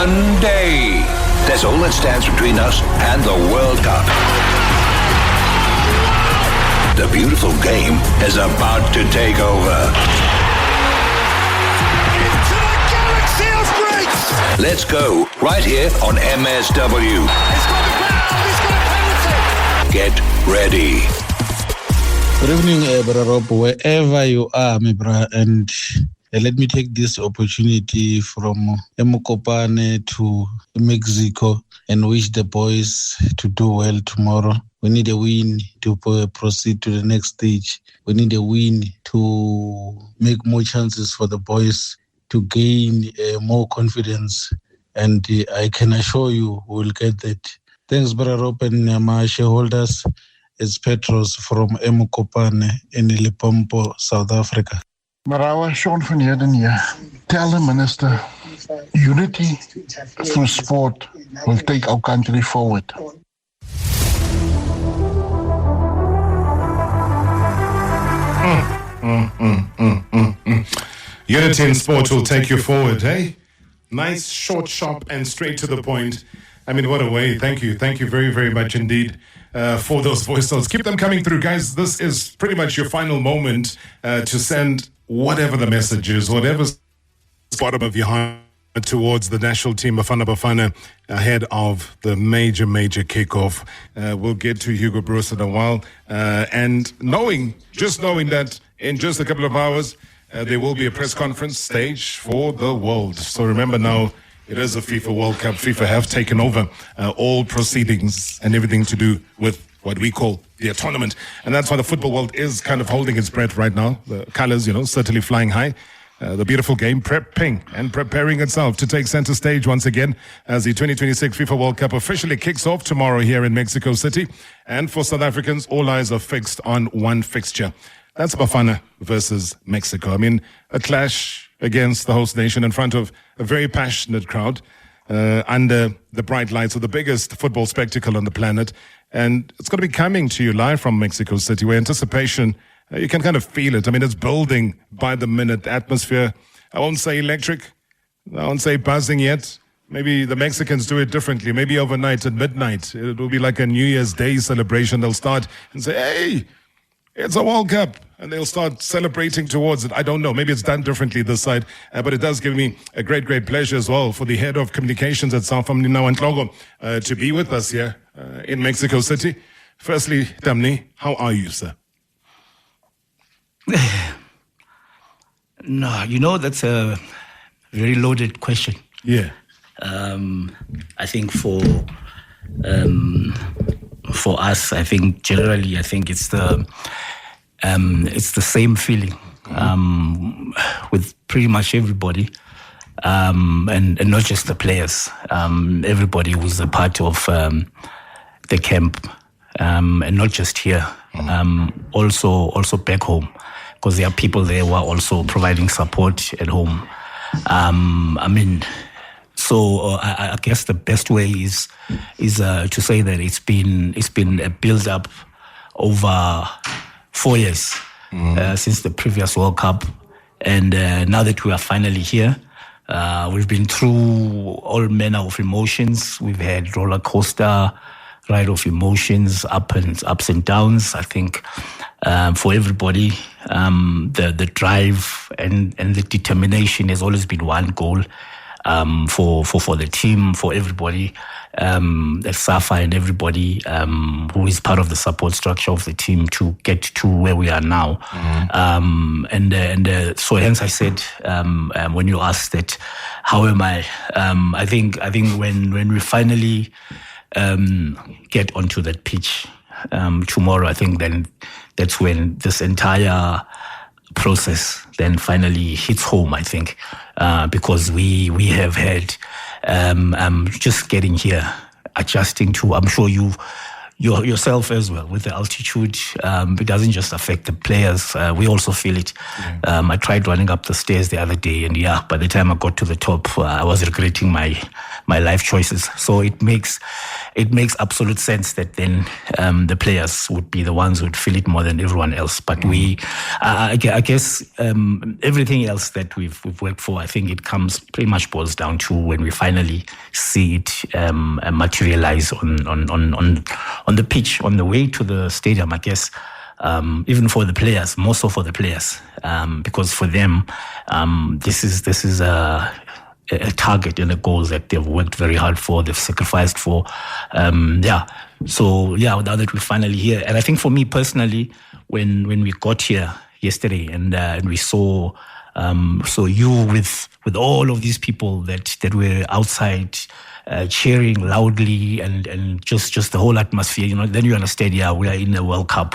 One day. That's all that stands between us and the World Cup. The beautiful game is about to take over. Into the galaxy of greats! Let's go right here on MSW. He's got the ground, he's got a penalty! Get ready. Good evening, Brother Rob, wherever you are, my brother, and let me take this opportunity from Mokopane to Mexico and wish the boys to do well tomorrow. We need a win to proceed to the next stage. We need a win to make more chances for the boys to gain more confidence, and I can assure you we will get that. Thanks, Brother Rob, and my shareholders. It's Petros from Mokopane in Limpopo, South Africa. Marawa, Sean van Heerden here. Tell the minister, unity through sport will take our country forward. Unity in sport will take you forward, hey? Nice, short, sharp, and straight to the point. I mean, what a way. Thank you very, very much indeed for those voice notes. Keep them coming through, guys. This is pretty much your final moment to send whatever the message is, whatever's bottom of your heart towards the national team of Bafana Bafana ahead of the major kickoff. We'll get to Hugo Broos in a while. And just knowing that in just a couple of hours, there will be a press conference stage for the world. So remember now, it is a FIFA World Cup. FIFA have taken over all proceedings and everything to do with what we call the tournament. And that's why the football world is kind of holding its breath right now. The colors, certainly flying high. The beautiful game prepping and preparing itself to take center stage once again as the 2026 FIFA World Cup officially kicks off tomorrow here in Mexico City. And for South Africans, all eyes are fixed on one fixture. That's Bafana versus Mexico. I mean, a clash against the host nation in front of a very passionate crowd under the bright lights of the biggest football spectacle on the planet. And it's going to be coming to you live from Mexico City, where anticipation, you can kind of feel it. I mean, it's building by the minute. Atmosphere, I won't say electric, I won't say buzzing yet. Maybe the Mexicans do it differently. Maybe overnight at midnight, it will be like a New Year's Day celebration. They'll start and say, hey, it's a World Cup. And they'll start celebrating towards it. I don't know. Maybe it's done differently this side. But it does give me a great pleasure as well for the head of communications at South Mninawa Ntloko to be with us here in Mexico City. Firstly, Damni, how are you, sir? No, that's a very loaded question. Yeah. I think for us, I think generally, it's the same feeling with pretty much everybody, and not just the players. Everybody who's a part of the camp, and not just here. Also back home, because there are people there who are also providing support at home. So I guess the best way is to say that it's been a build up over 4 years since the previous World Cup, and now that we are finally here, we've been through all manner of emotions. We've had roller coaster ride of emotions, ups and downs. I think for everybody, the drive and the determination has always been one goal. For the team, for everybody, Safa and everybody who is part of the support structure of the team to get to where we are now. So hence I said, when you asked that, how am I? I think when we finally get onto that pitch tomorrow, I think then that's when this entire process then finally hits home, I think, because we have had just getting here, adjusting to, I'm sure yourself as well with the altitude. It doesn't just affect the players. We also feel it. I tried running up the stairs the other day, and by the time I got to the top, I was regretting my life choices. So it makes absolute sense that then the players would be the ones who would feel it more than everyone else. But I guess everything else that we've worked for, I think it pretty much boils down to when we finally see it materialize on the pitch, on the way to the stadium, I guess, even for the players, more so for the players, because for them, this is a target and a goal that they've worked very hard for, they've sacrificed for. So, now that we're finally here, and I think for me personally, when we got here yesterday and we saw you with all of these people that were outside cheering loudly and just the whole atmosphere, then you understand, we are in a World Cup,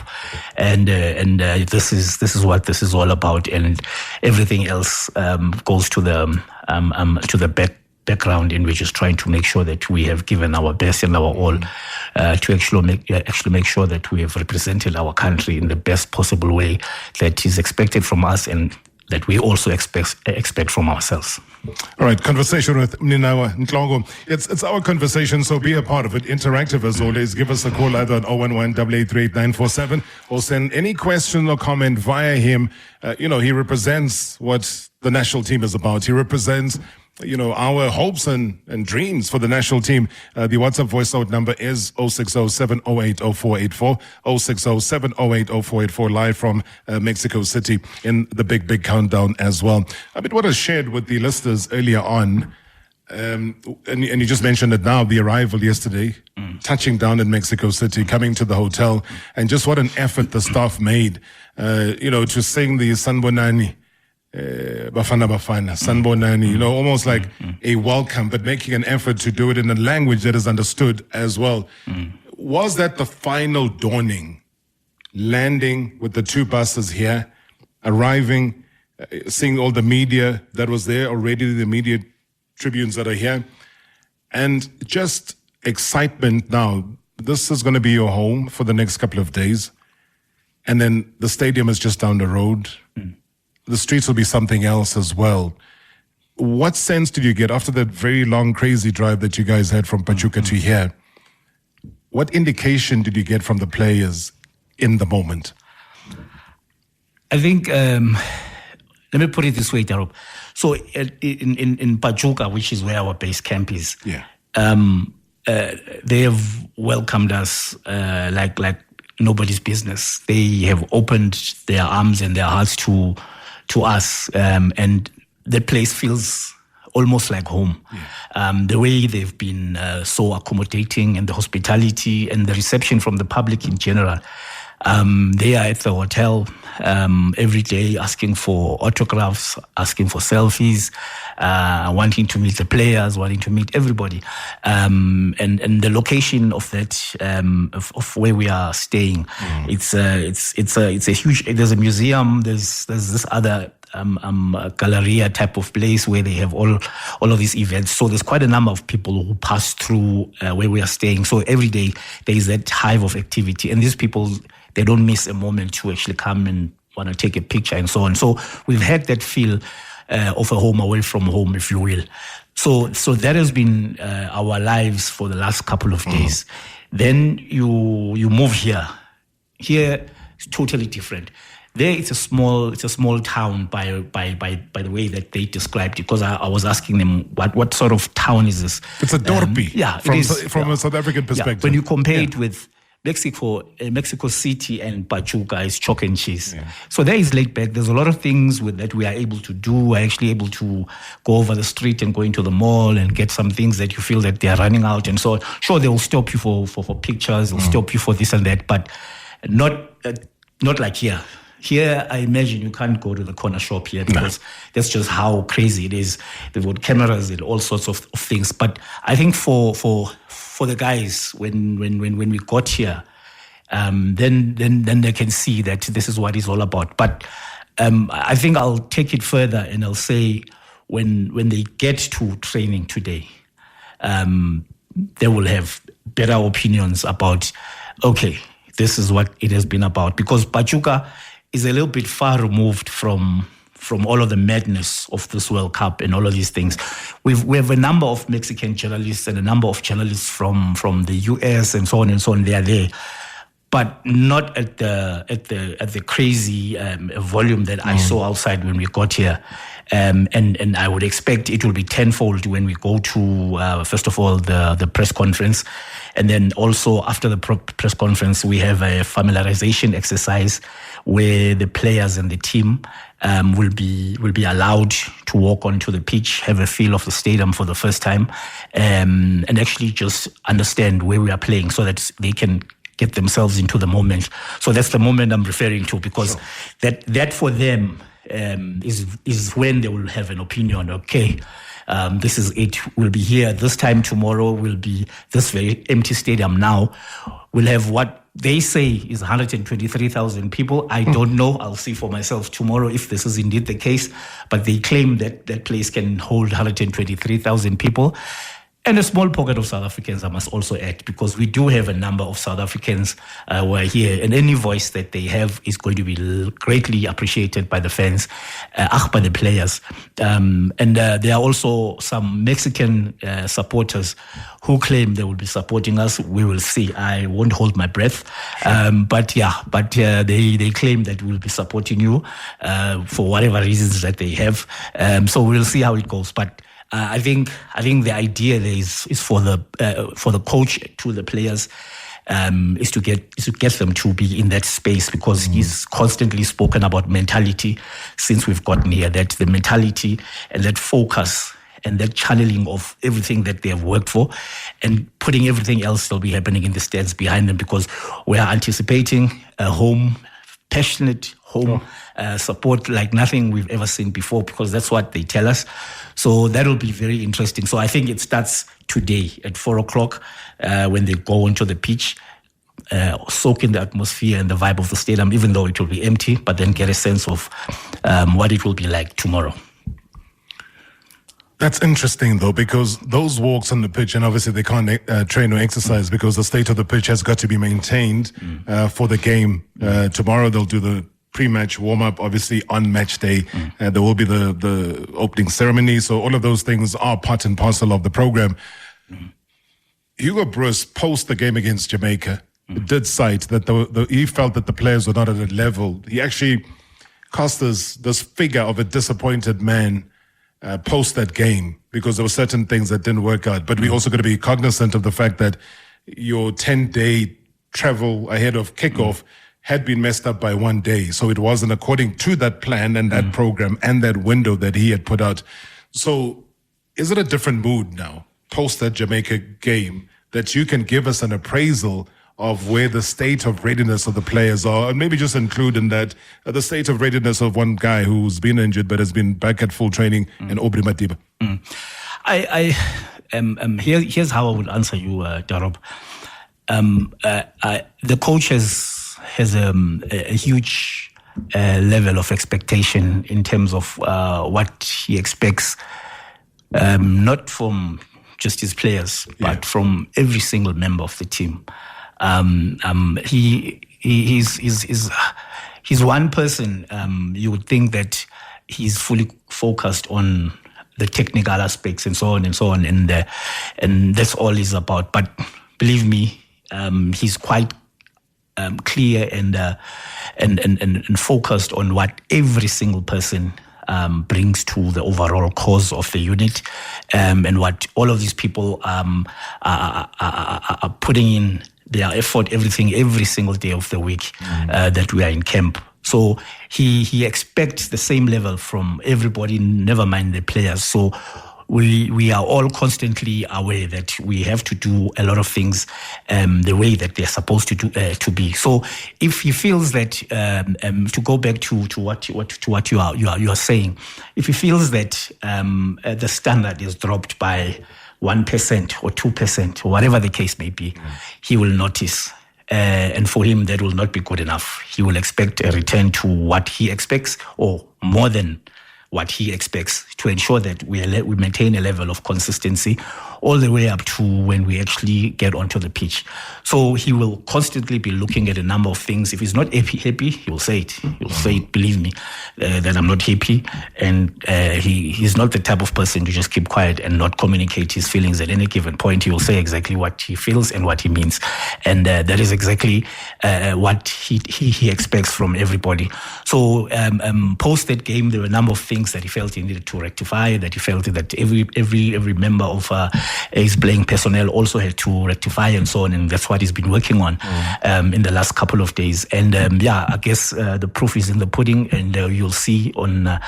and this is what this is all about, and everything else goes to the background, and we're just trying to make sure that we have given our best and our all to actually make sure that we have represented our country in the best possible way that is expected from us and that we also expect from ourselves. All right, conversation with Mninawa Ntloko. It's our conversation, so be a part of it. Interactive as always. Give us a call either on 011-883-8947 or send any question or comment via him. He represents what the national team is about. He represents our hopes and dreams for the national team. The WhatsApp voice note number is 060-708-0484, 060-708-0484, live from Mexico City in the big countdown as well. I mean, what I shared with the listeners earlier on, and you just mentioned it now, the arrival yesterday, touching down in Mexico City, coming to the hotel, and just what an effort the staff made, to sing the Sanbonani. Bafana, Sanbonani, almost like a welcome, but making an effort to do it in a language that is understood as well. Was that the final dawning? Landing with the two buses here, arriving, seeing all the media that was there already, the media tribunes that are here, and just excitement now. This is going to be your home for the next couple of days, and then the stadium is just down the road. The streets will be something else as well. What sense did you get after that very long, crazy drive that you guys had from Pachuca to here? What indication did you get from the players in the moment? I think, let me put it this way, Darob. So in Pachuca, which is where our base camp is, they have welcomed us like nobody's business. They have opened their arms and their hearts to us, and the place feels almost like home. The way they've been so accommodating, and the hospitality and the reception from the public in general. They are at the hotel every day asking for autographs, asking for selfies, wanting to meet the players, wanting to meet everybody. And the location of that, of where we are staying, it's a huge, there's a museum, there's this other galleria type of place where they have all of these events. So there's quite a number of people who pass through where we are staying. So every day there is that hive of activity, and these people, they don't miss a moment to actually come and want to take a picture and so on. So we've had that feel of a home away from home, if you will. So that has been our lives for the last couple of days. Then you move here. Here it's totally different. There it's a small town by the way that they described it, because I was asking them what sort of town is this? It's a dorpy. From a South African perspective. When you compare it with Mexico City and Pachuca, is chalk and cheese. So there is laid back. There's a lot of things that we are able to do. We're actually able to go over the street and go into the mall and get some things that you feel that they are running out and so on. Sure, they will stop you for pictures, they'll stop you for this and that, but not like here. Here, I imagine you can't go to the corner shop here because that's just how crazy it is. They've got cameras and all sorts of things. But I think for the guys, when we got here, then they can see that this is what it's all about. But I think I'll take it further and I'll say when they get to training today, they will have better opinions about okay, this is what it has been about. Because Pachuca is a little bit far removed from all of the madness of this World Cup and all of these things. We have a number of Mexican journalists and a number of journalists from the US and so on and so on. They are there, but not at the crazy volume that I saw outside when we got here. And I would expect it will be tenfold when we go to first of all the press conference, and then also after the press conference we have a familiarization exercise where the players and the team will be allowed to walk onto the pitch, have a feel of the stadium for the first time, and actually just understand where we are playing so that they can get themselves into the moment. So that's the moment I'm referring to, because that for them is when they will have an opinion. Okay, this is it. We'll be here this time tomorrow. Will be this very empty stadium now. We'll have what they say is 123,000 people. I don't know. I'll see for myself tomorrow if this is indeed the case. But they claim that that place can hold 123,000 people. And a small pocket of South Africans, I must also add, because we do have a number of South Africans who are here, and any voice that they have is going to be greatly appreciated by the fans, by the players. And there are also some Mexican supporters who claim they will be supporting us. We will see. I won't hold my breath. But they claim that we'll be supporting you for whatever reasons that they have. So we'll see how it goes. But I think the idea there is for the coach to the players is to get them to be in that space, because he's constantly spoken about mentality since we've gotten here, that the mentality and that focus and that channeling of everything that they have worked for and putting everything else that will be happening in the stands behind them, because we are anticipating a passionate home support like nothing we've ever seen before, because that's what they tell us. So that will be very interesting. So I think it starts today at 4:00 when they go onto the pitch, soak in the atmosphere and the vibe of the stadium, even though it will be empty, but then get a sense of what it will be like tomorrow. That's interesting, though, because those walks on the pitch, and obviously they can't train or exercise because the state of the pitch has got to be maintained for the game. Tomorrow they'll do the pre-match warm-up, obviously on match day. There will be the opening ceremony. So all of those things are part and parcel of the program. Hugo Broos, post the game against Jamaica, did cite that he felt that the players were not at a level. He actually cast this figure of a disappointed man post that game, because there were certain things that didn't work out. But we also got to be cognizant of the fact that your 10-day travel ahead of kickoff had been messed up by one day. So it wasn't according to that plan and that program and that window that he had put out. So is it a different mood now, post that Jamaica game, that you can give us an appraisal of where the state of readiness of the players are, and maybe just include in that the state of readiness of one guy who's been injured but has been back at full training, and Aubrey Madiba? Here's how I would answer you, Darob. The coach has a huge level of expectation in terms of what he expects, not from just his players, but from every single member of the team. He's one person. You would think that he's fully focused on the technical aspects and so on and so on, and that's all he's about. But believe me, he's quite clear and focused on what every single person brings to the overall cause of the unit, and what all of these people are putting in their effort, every single day of the week that we are in camp. So he expects the same level from everybody, never mind the players. So we are all constantly aware that we have to do a lot of things the way that they're supposed to be. So if he feels that to go back to what you are saying, if he feels that the standard is dropped by 1% or 2% or whatever the case may be, he will notice. And for him, that will not be good enough. He will expect a return to what he expects, or more than what he expects to ensure that we maintain a level of consistency all the way up to when we actually get onto the pitch. So he will constantly be looking at a number of things. If he's not happy, he will say it. He'll say it, believe me, that I'm not happy. And he's not the type of person to just keep quiet and not communicate his feelings at any given point. He will say exactly what he feels and what he means. And that is exactly what he expects from everybody. So post that game, there were a number of things that he felt he needed to rectify, that he felt that every member of his playing personnel also had to rectify and so on, and that's what he's been working on in the last couple of days. And I guess the proof is in the pudding, and you'll see on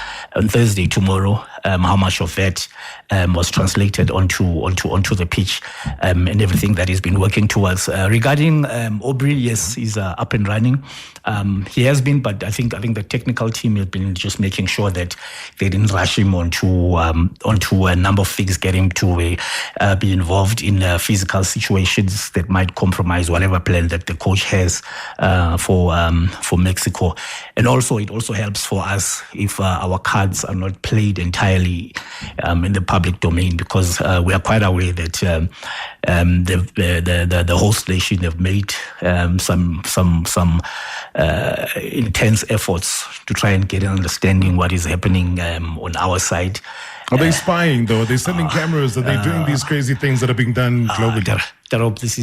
Thursday, tomorrow, how much of that was translated onto the pitch, and everything that he's been working towards. Regarding Aubrey, yes, he's up and running. He has been, but I think the technical team has been just making sure that they didn't rush him onto a number of things, get him to be involved in physical situations that might compromise whatever plan that the coach has for Mexico. And also, it also helps for us if our cards are not played entirely in the public domain, because we are quite aware that the host nation have made some intense efforts to try and get an understanding what is happening on our side. Are they spying though? Are they sending cameras? Are they doing these crazy things that are being done globally? Darop, this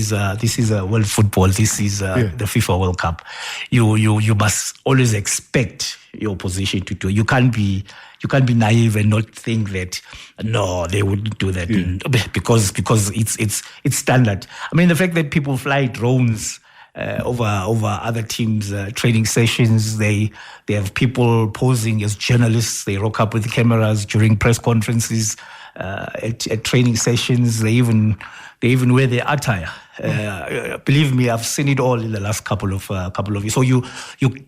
is world football. This is the FIFA World Cup. You must always expect your opposition to do. You can't be naive and not think that no, they wouldn't do that because it's standard. I mean, the fact that people fly drones over other teams' training sessions. They have people posing as journalists. They rock up with cameras during press conferences, at training sessions. They even wear their attire. Believe me, I've seen it all in the last couple of years. So you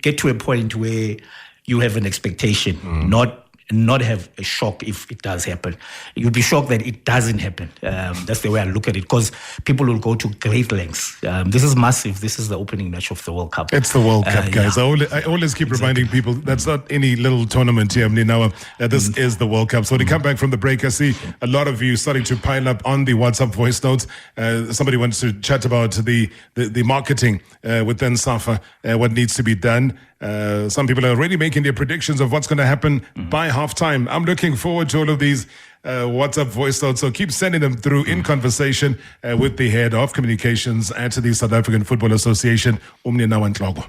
get to a point where you have an expectation, not have a shock if it does happen. You'll be shocked that it doesn't happen. That's the way I look at it, because people will go to great lengths. This is massive. This is the opening match of the World Cup. It's the World Cup, guys. I always keep reminding people that's not any little tournament here, Mninawa. This is the World Cup. So when you come back from the break, I see a lot of you starting to pile up on the WhatsApp voice notes. Somebody wants to chat about the marketing within SAFA, what needs to be done. Some people are already making their predictions of what's going to happen by halftime. I'm looking forward to all of these WhatsApp voice notes. So keep sending them through in conversation with the head of communications at the South African Football Association, Mninawa Ntloko.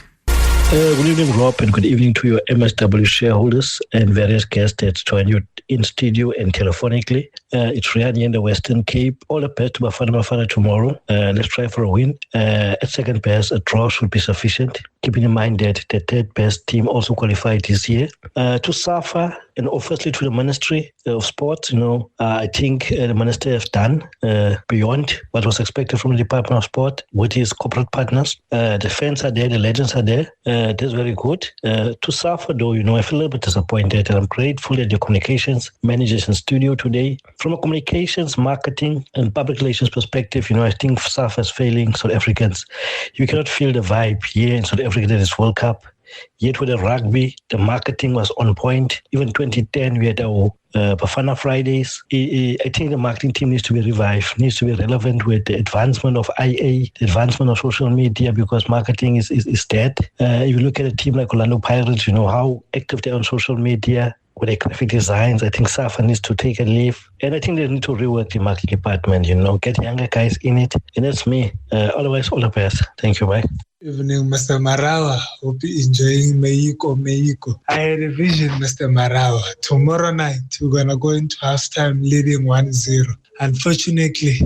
Good evening, Rob, and good evening to your MSW shareholders and various guests that join you in studio and telephonically. It's Rian in the Western Cape. All the best to Bafana tomorrow. Let's try for a win. At second best, a draw should be sufficient, keeping in mind that the third best team also qualified this year. To SAFA, and firstly to the Ministry of Sport, I think the Minister has done beyond what was expected from the Department of Sport with his corporate partners. The fans are there, the legends are there. That's very good. To SAFA, though, I feel a little bit disappointed, and I'm grateful that your communications managers in studio today. From a communications, marketing, and public relations perspective, I think SAFA is failing South Africans. You cannot feel the vibe here in South Africa that is World Cup. Yet with the rugby, the marketing was on point. Even 2010, we had our Bafana Fridays. I think the marketing team needs to be revived, needs to be relevant with the advancement of IA, the advancement of social media, because marketing is dead. If you look at a team like Orlando Pirates, how active they are on social media, with their graphic designs. I think SAFA needs to take a leave. And I think they need to rework the marketing department, get younger guys in it. And that's me. Otherwise, all the best. Thank you, bye. Evening, Mr. Marawa. Hope you're enjoying Mexico. I had a vision, Mr. Marawa. Tomorrow night, we're going to go into halftime leading 1-0. Unfortunately,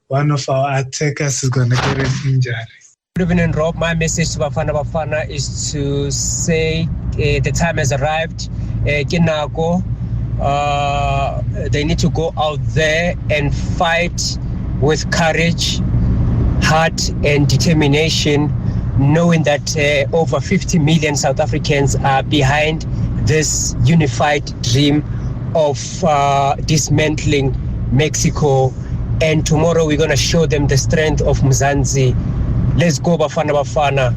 one of our attackers is going to get an injury. Good evening, Rob. My message to Bafana is to say the time has arrived. Kinako, they need to go out there and fight with courage, heart, and determination, knowing that over 50 million South Africans are behind this unified dream of dismantling Mexico. And tomorrow we're going to show them the strength of Mzansi. Let's go, Bafana.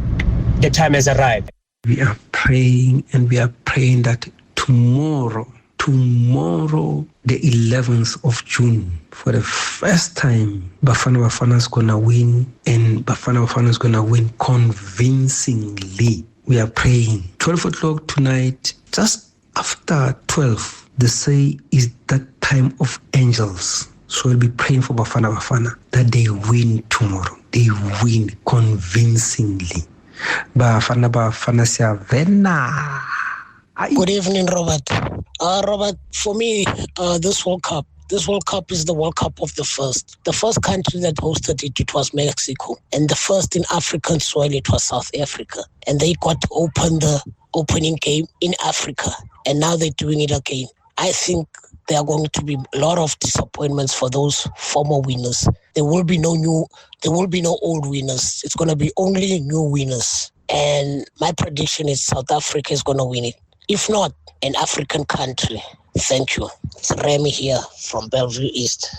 The time has arrived. We are praying, and we are praying that tomorrow tomorrow, the 11th of June, for the first time, Bafana Bafana is going to win, and Bafana Bafana is going to win convincingly. We are praying. 12 o'clock tonight, just after 12, they say is that time of angels. So we'll be praying for Bafana Bafana that they win tomorrow. They win convincingly. Bafana Bafana Siavena. Good evening, Robert. Robert, for me, this World Cup is the World Cup of the first. The first country that hosted it was Mexico. And the first in African soil, it was South Africa. And they got to open the opening game in Africa. And now they're doing it again. I think there are going to be a lot of disappointments for those former winners. There will be no old winners. It's going to be only new winners. And my prediction is South Africa is going to win it. If not, an African country. Thank you. It's Remy here from Bellevue East.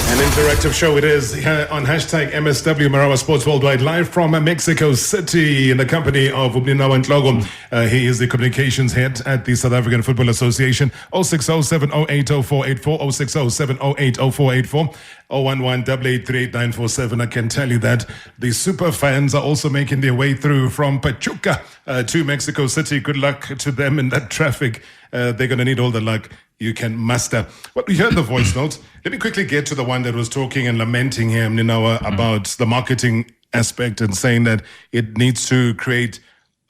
An interactive show it is here on hashtag MSW Mninawa Sports Worldwide, live from Mexico City in the company of Mninawa Ntloko. He is the communications head at the South African Football Association. 060-708-0484, 060-708-0484, 011-888-947. I can tell you that the super fans are also making their way through from Pachuca to Mexico City. Good luck to them in that traffic. They're going to need all the luck you can muster. Well, we heard the voice notes. Let me quickly get to the one that was talking and lamenting here, Mninawa, about the marketing aspect and saying that it needs to create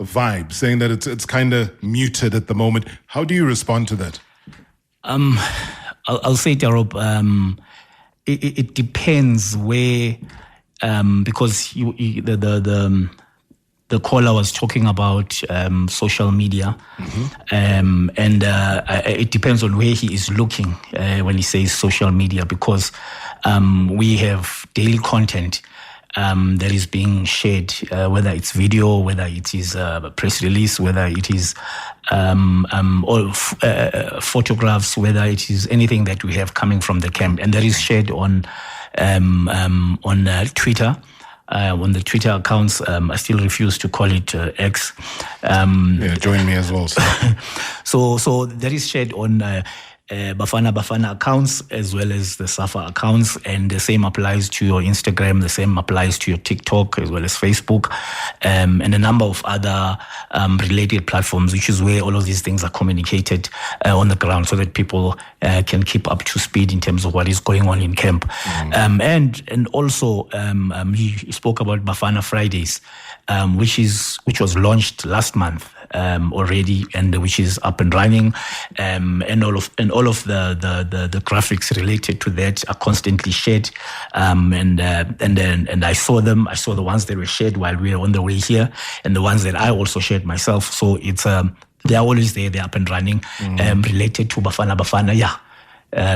a vibe, saying that it's kind of muted at the moment. How do you respond to that? I'll say, Darob, it depends where, because the caller was talking about social media, and it depends on where he is looking when he says social media, because we have daily content that is being shared, whether it's video, whether it is a press release, whether it is photographs, whether it is anything that we have coming from the camp, and that is shared on Twitter. On the Twitter accounts, I still refuse to call it X. Join me as well. So that is shared on Bafana accounts as well as the SAFA accounts, and the same applies to your Instagram, the same applies to your TikTok as well as Facebook, and a number of other related platforms, which is where all of these things are communicated on the ground so that people can keep up to speed in terms of what is going on in camp. And also he spoke about Bafana Fridays, which was launched last month already, and which is up and running, and all of the graphics related to that are constantly shared, and I saw them. I saw the ones that were shared while we were on the way here, and the ones that I also shared myself. So it's they're always there. They're up and running, related to Bafana. Yeah.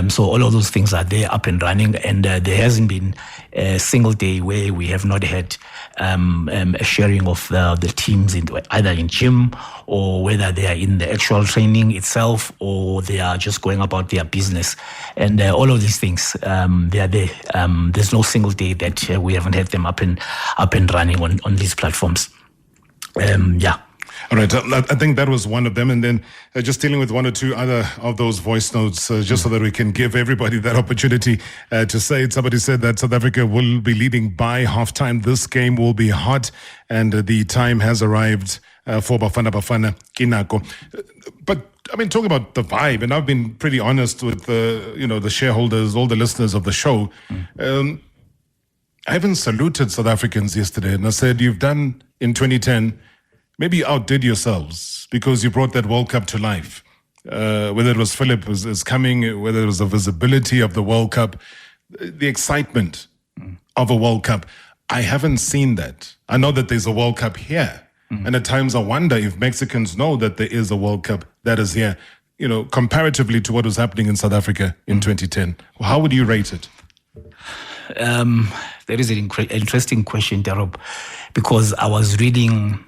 So all of those things are there, up and running, and there hasn't been a single day where we have not had a sharing of the teams either in gym, or whether they are in the actual training itself, or they are just going about their business. And all of these things, they are there. There's no single day that we haven't had them up and running on these platforms. Yeah. All right, I think that was one of them. And then just dealing with one or two other of those voice notes, just so that we can give everybody that opportunity to say it. Somebody said that South Africa will be leading by halftime. This game will be hot, and the time has arrived for Bafana Kinako. But I mean, talking about the vibe, and I've been pretty honest with the shareholders, all the listeners of the show. I even saluted South Africans yesterday, and I said, you've done in 2010, maybe you outdid yourselves because you brought that World Cup to life. Whether it was Philip is coming, whether it was the visibility of the World Cup, the excitement of a World Cup. I haven't seen that. I know that there's a World Cup here. And at times I wonder if Mexicans know that there is a World Cup that is here, comparatively to what was happening in South Africa in 2010. How would you rate it? That is an interesting question, Darob, because I was reading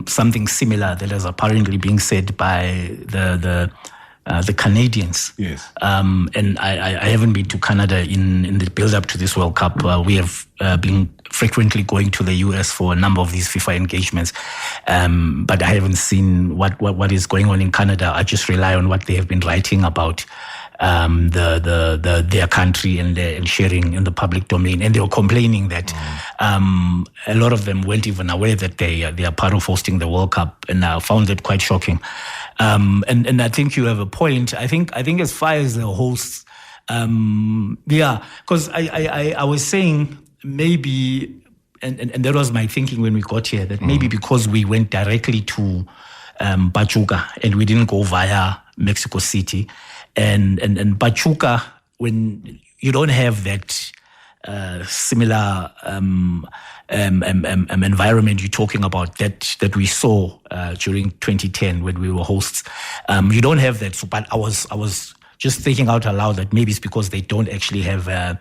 something similar that is apparently being said by the the Canadians. Yes. And I haven't been to Canada in the build-up to this World Cup. We have been frequently going to the US for a number of these FIFA engagements. But I haven't seen what is going on in Canada. I just rely on what they have been writing about their country and sharing in the public domain. And they were complaining that a lot of them weren't even aware that they are part of hosting the World Cup, and I found it quite shocking. And I think you have a point. I think as far as the hosts, because I was saying maybe, and that was my thinking when we got here, that maybe because we went directly to Pachuca and we didn't go via Mexico City, and Pachuca, when you don't have that similar environment you're talking about that we saw during 2010 when we were hosts, you don't have that. So, but I was just thinking out aloud that maybe it's because they don't actually have a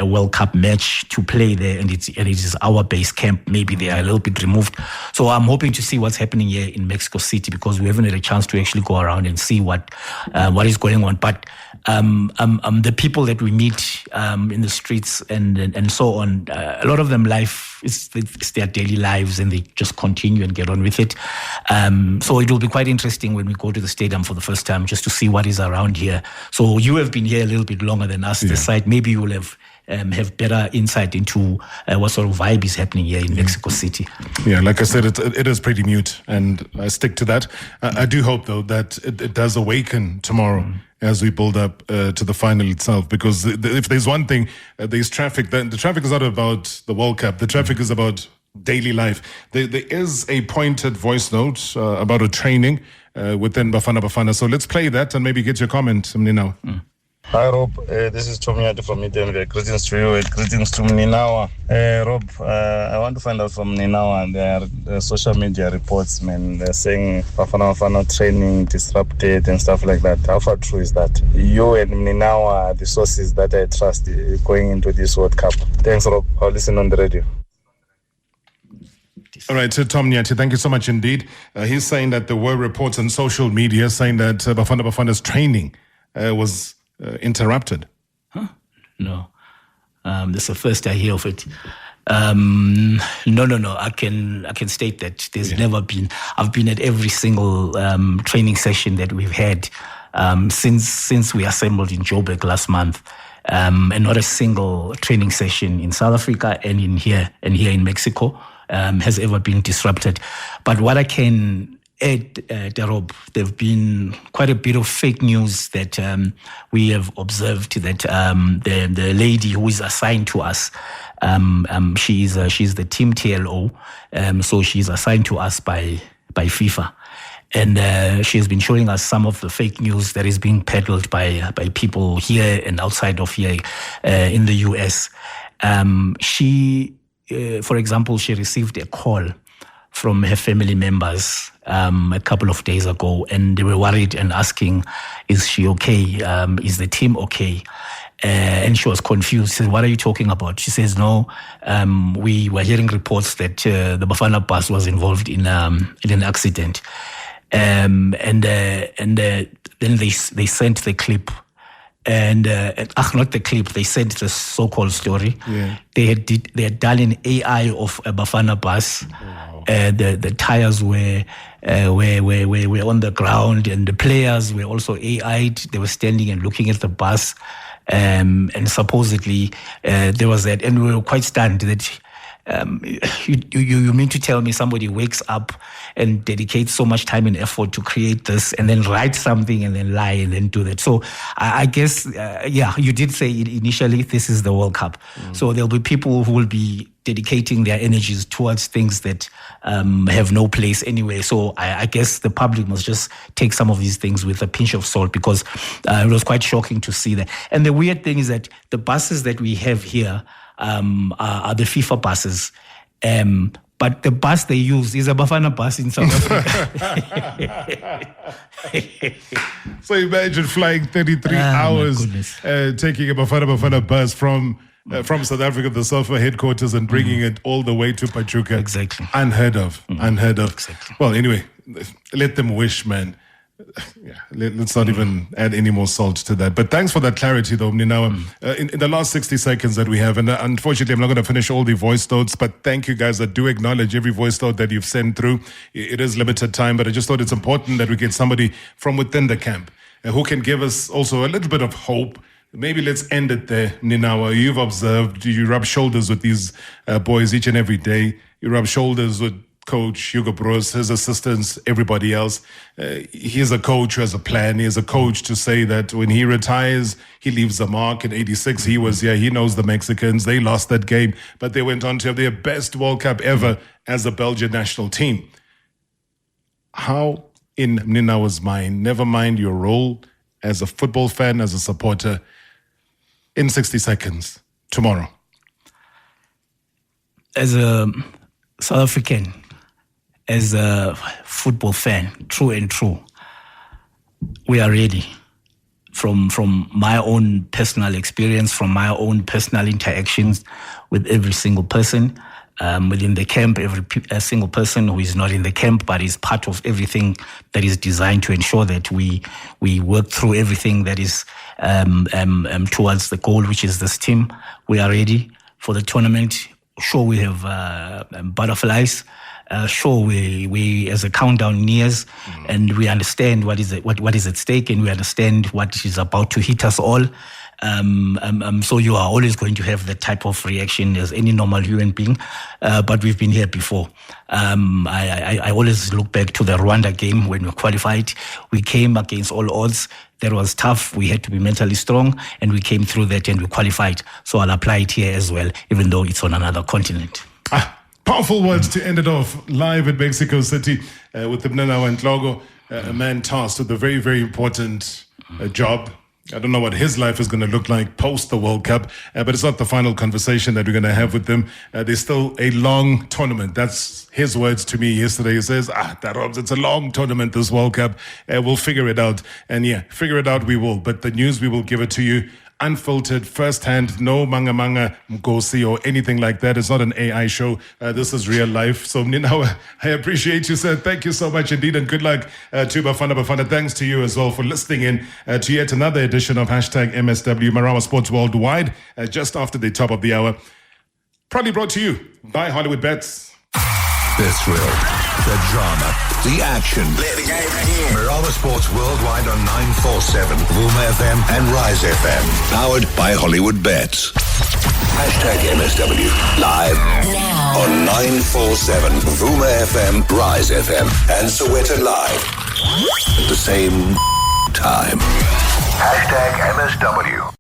World Cup match to play there, and it is our base camp. Maybe they are a little bit removed. So I'm hoping to see what's happening here in Mexico City, because we haven't had a chance to actually go around and see what is going on. But the people that we meet in the streets and so on, a lot of them life is their daily lives, and they just continue and get on with it. So it will be quite interesting when we go to the stadium for the first time, just to see what is around here. So you have been here a little bit longer than us this side. Maybe you will have better insight into what sort of vibe is happening here in Mexico City. Yeah, like I said, it is pretty mute, and I stick to that. I do hope, though, that it does awaken tomorrow as we build up to the final itself, because if there's one thing, there's traffic. The traffic is not about the World Cup. The traffic is about daily life. There is a pointed voice note about a training within Bafana Bafana. So let's play that and maybe get your comment, Mninawa. Hi Rob, this is Tomiati from Denver. Greetings to you and greetings to Mninawa. Rob, I want to find out from Mninawa, their social media reports, man. They're saying Bafana training disrupted and stuff like that. How far true is that? You and Mninawa are the sources that I trust going into this World Cup. Thanks, Rob. I'll listen on the radio. All right, so Tom Nyati, thank you so much indeed. He's saying that there were reports on social media saying that Bafana's training was interrupted. Huh? No. This is the first I hear of it. No. I can state that there's never been. I've been at every single training session that we've had since we assembled in Joburg last month, and not a single training session in South Africa and here in Mexico has ever been disrupted. But what I can add, Darob, there have been quite a bit of fake news that we have observed, that the lady who is assigned to us, she's the team TLO, so she's assigned to us by FIFA. And she has been showing us some of the fake news that is being peddled by people here and outside of here in the US. For example, she received a call from her family members a couple of days ago, and they were worried and asking, is she okay? Is the team okay? And she was confused. She said, what are you talking about? She says, no, we were hearing reports that the Bafana bus was involved in an accident. And then they sent the clip. And not the clip, they sent the so-called story. Yeah. They had done an AI of a Bafana bus. Wow. The tires were on the ground, and the players were also AI'd. They were standing and looking at the bus, and supposedly there was that. And we were quite stunned that you mean to tell me somebody wakes up and dedicates so much time and effort to create this, and then write something and then lie and then do that? So I guess, you did say initially this is the World Cup. So there'll be people who will be dedicating their energies towards things that have no place anyway. So I guess the public must just take some of these things with a pinch of salt, because it was quite shocking to see that. And the weird thing is that the buses that we have here are the FIFA buses. But the bus they use is a Bafana bus in South Africa. So imagine flying 33 hours, taking a Bafana bus from South Africa, the SAFA headquarters, and bringing it all the way to Pachuca. Exactly. Unheard of. Exactly. Well, anyway, let them wish, man. let's not even add any more salt to that. But thanks for that clarity, though, Mninawa. In the last 60 seconds that we have, and unfortunately, I'm not going to finish all the voice notes, but thank you guys. I do acknowledge every voice note that you've sent through. It is limited time, but I just thought it's important that we get somebody from within the camp who can give us also a little bit of hope. Maybe let's end it there, Mninawa. You've observed, you rub shoulders with these boys each and every day. You rub shoulders with Coach Hugo Broos, his assistants, everybody else. He's a coach who has a plan. He is a coach to say that when he retires, he leaves a mark. In 86, he was here. He knows the Mexicans. They lost that game, but they went on to have their best World Cup ever as a Belgian national team. How, in Mninawa's mind, never mind your role as a football fan, as a supporter, in 60 seconds, tomorrow? As a South African, as a football fan, true and true, we are ready. From my own personal experience, from my own personal interactions with every single person within the camp, every single person who is not in the camp but is part of everything that is designed to ensure that we work through everything that is towards the goal, which is this team. We are ready for the tournament. Sure, we have butterflies. Sure, we as a countdown nears, and we understand what is at stake, and we understand what is about to hit us all. So you are always going to have that type of reaction as any normal human being, but we've been here before. I always look back to the Rwanda game when we qualified. We came against all odds. That was tough. We had to be mentally strong, and we came through that and we qualified. So I'll apply it here as well, even though it's on another continent. Powerful words to end it off live in Mexico City with Mninawa Ntloko, a man tasked with a very, very important job. I don't know what his life is going to look like post the World Cup, but it's not the final conversation that we're going to have with him. There's still a long tournament. That's his words to me yesterday. He says, Darobs, it's a long tournament, this World Cup. We'll figure it out. And yeah, figure it out we will. But the news, we will give it to you unfiltered, firsthand, no manga mgosi or anything like that. It's not an AI show. This is real life. So Mninawa, I appreciate you, sir. Thank you so much indeed, and good luck to Bafana. Thanks to you as well for listening in to yet another edition of #MSW Marawa Sports Worldwide, just after the top of the hour. Proudly brought to you by Hollywood Bets. The thrill, the drama, the action. Play the game here. Mninawa Sports Worldwide on 947, Vuma FM and Rise FM. Powered by Hollywood Bets. #MSW. Live now on 947, Vuma FM, Rise FM, and Soweto Live. At the same time. #MSW.